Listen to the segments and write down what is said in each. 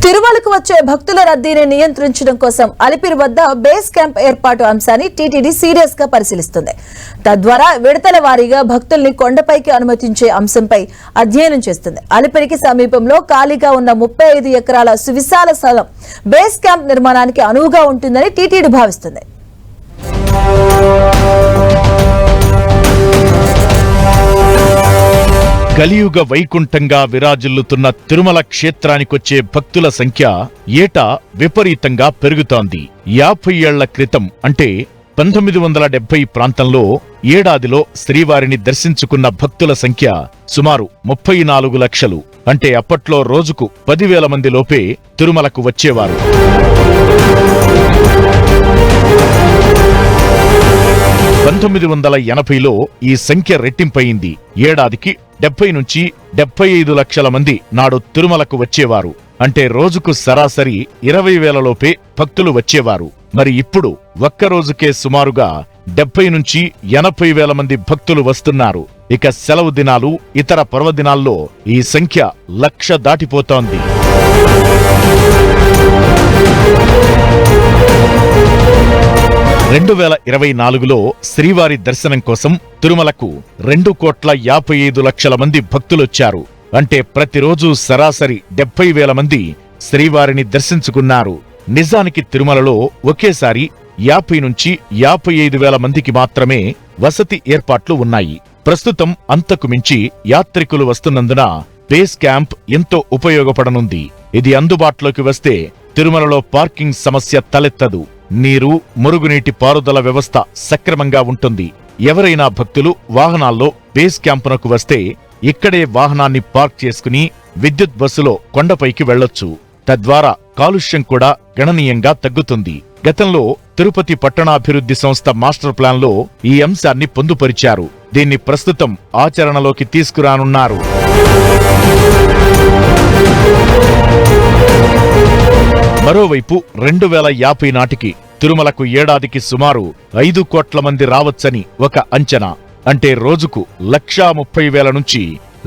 తిరుమలకు వచ్చే భక్తుల రద్దీని నియంత్రించడం కోసం అలిపిరి వద్ద బేస్ క్యాంప్ ఏర్పాటు అంశాన్ని టీటీడీ సీరియస్ గా పరిశీలిస్తుంది. తద్వారా విడతల వారీగా భక్తుల్ని కొండపైకి అనుమతించే అంశంపై అధ్యయనం చేస్తుంది. అలిపిరికి సమీపంలో ఖాళీగా ఉన్న 35 ఎకరాల సువిశాల స్థలం బేస్ క్యాంప్ నిర్మాణానికి అనువుగా ఉంటుందని టీటీడీ భావిస్తుంది. కలియుగ వైకుంఠంగా విరాజిల్లుతున్న తిరుమల క్షేత్రానికొచ్చే భక్తుల సంఖ్య ఏటా విపరీతంగా పెరుగుతోంది. 50 ఏళ్ల క్రితం అంటే 1970 ప్రాంతంలో ఏడాదిలో శ్రీవారిని దర్శించుకున్న భక్తుల సంఖ్య సుమారు 34 లక్షలు. అంటే అప్పట్లో రోజుకు 10,000 మంది లోపే తిరుమలకు వచ్చేవారు. 1980లో ఈ సంఖ్య రెట్టింపయింది. ఏడాదికి 70 నుంచి 75 లక్షల మంది నాడు తిరుమలకు వచ్చేవారు. అంటే రోజుకు సరాసరి 20,000 లోపే భక్తులు వచ్చేవారు. మరి ఇప్పుడు ఒక్కరోజుకే సుమారుగా 70 నుంచి 80,000 మంది భక్తులు వస్తున్నారు. ఇక సెలవు దినాలు, ఇతర పర్వదినాల్లో ఈ సంఖ్య 1,00,000 దాటిపోతోంది. రెండు 2024లో శ్రీవారి దర్శనం కోసం తిరుమలకు 2,55,00,000 మంది భక్తులొచ్చారు. అంటే ప్రతిరోజు సరాసరి 70,000 మంది శ్రీవారిని దర్శించుకున్నారు. నిజానికి తిరుమలలో ఒకేసారి 50 నుంచి 55,000 మందికి మాత్రమే వసతి ఏర్పాట్లు ఉన్నాయి. ప్రస్తుతం అంతకు మించి యాత్రికులు వస్తున్నందున బేస్ క్యాంప్ ఎంతో ఉపయోగపడనుంది. ఇది అందుబాటులోకి వస్తే తిరుమలలో పార్కింగ్ సమస్య తలెత్తదు. నీరు, మురుగునీటి పారుదల వ్యవస్థ సక్రమంగా ఉంటుంది. ఎవరైనా భక్తులు వాహనాల్లో బేస్ క్యాంపునకు వస్తే ఇక్కడే వాహనాన్ని పార్క్ చేసుకుని విద్యుత్ బస్సులో కొండపైకి వెళ్లొచ్చు. తద్వారా కాలుష్యం కూడా గణనీయంగా తగ్గుతుంది. గతంలో తిరుపతి పట్టణాభివృద్ధి సంస్థ మాస్టర్ ప్లాన్లో ఈ అంశాన్ని పొందుపరిచారు. దీన్ని ప్రస్తుతం ఆచరణలోకి తీసుకురానున్నారు. మరోవైపు 2050 నాటికి తిరుమలకు ఏడాదికి సుమారు 5 కోట్ల మంది రావచ్చని ఒక అంచనా. అంటే రోజుకు 1,30,000 నుంచి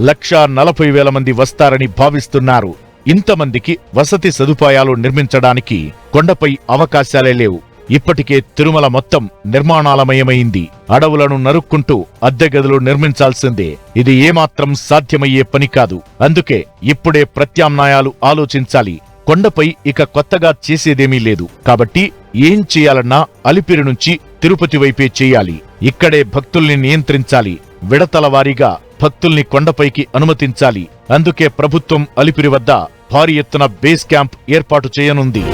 1,40,000 మంది వస్తారని భావిస్తున్నారు. ఇంతమందికి వసతి సదుపాయాలు నిర్మించడానికి కొండపై అవకాశాలే లేవు. ఇప్పటికే తిరుమల మొత్తం నిర్మాణాలమయమైంది. అడవులను నరుక్కుంటూ అద్దె గదులు నిర్మించాల్సిందే. ఇది ఏమాత్రం సాధ్యమయ్యే పని కాదు. అందుకే ఇప్పుడే ప్రత్యామ్నాయాలు ఆలోచించాలి. కొండపై ఇక కొత్తగా చేసేదేమీ లేదు. కాబట్టి ఏం చేయాలన్నా అలిపిరి నుంచి తిరుపతి వైపే చేయాలి. ఇక్కడే భక్తుల్ని నియంత్రించాలి. విడతల వారీగా భక్తుల్ని కొండపైకి అనుమతించాలి. అందుకే ప్రభుత్వం అలిపిరి వద్ద భారీ ఎత్తున బేస్ క్యాంప్ ఏర్పాటు చేయనుంది.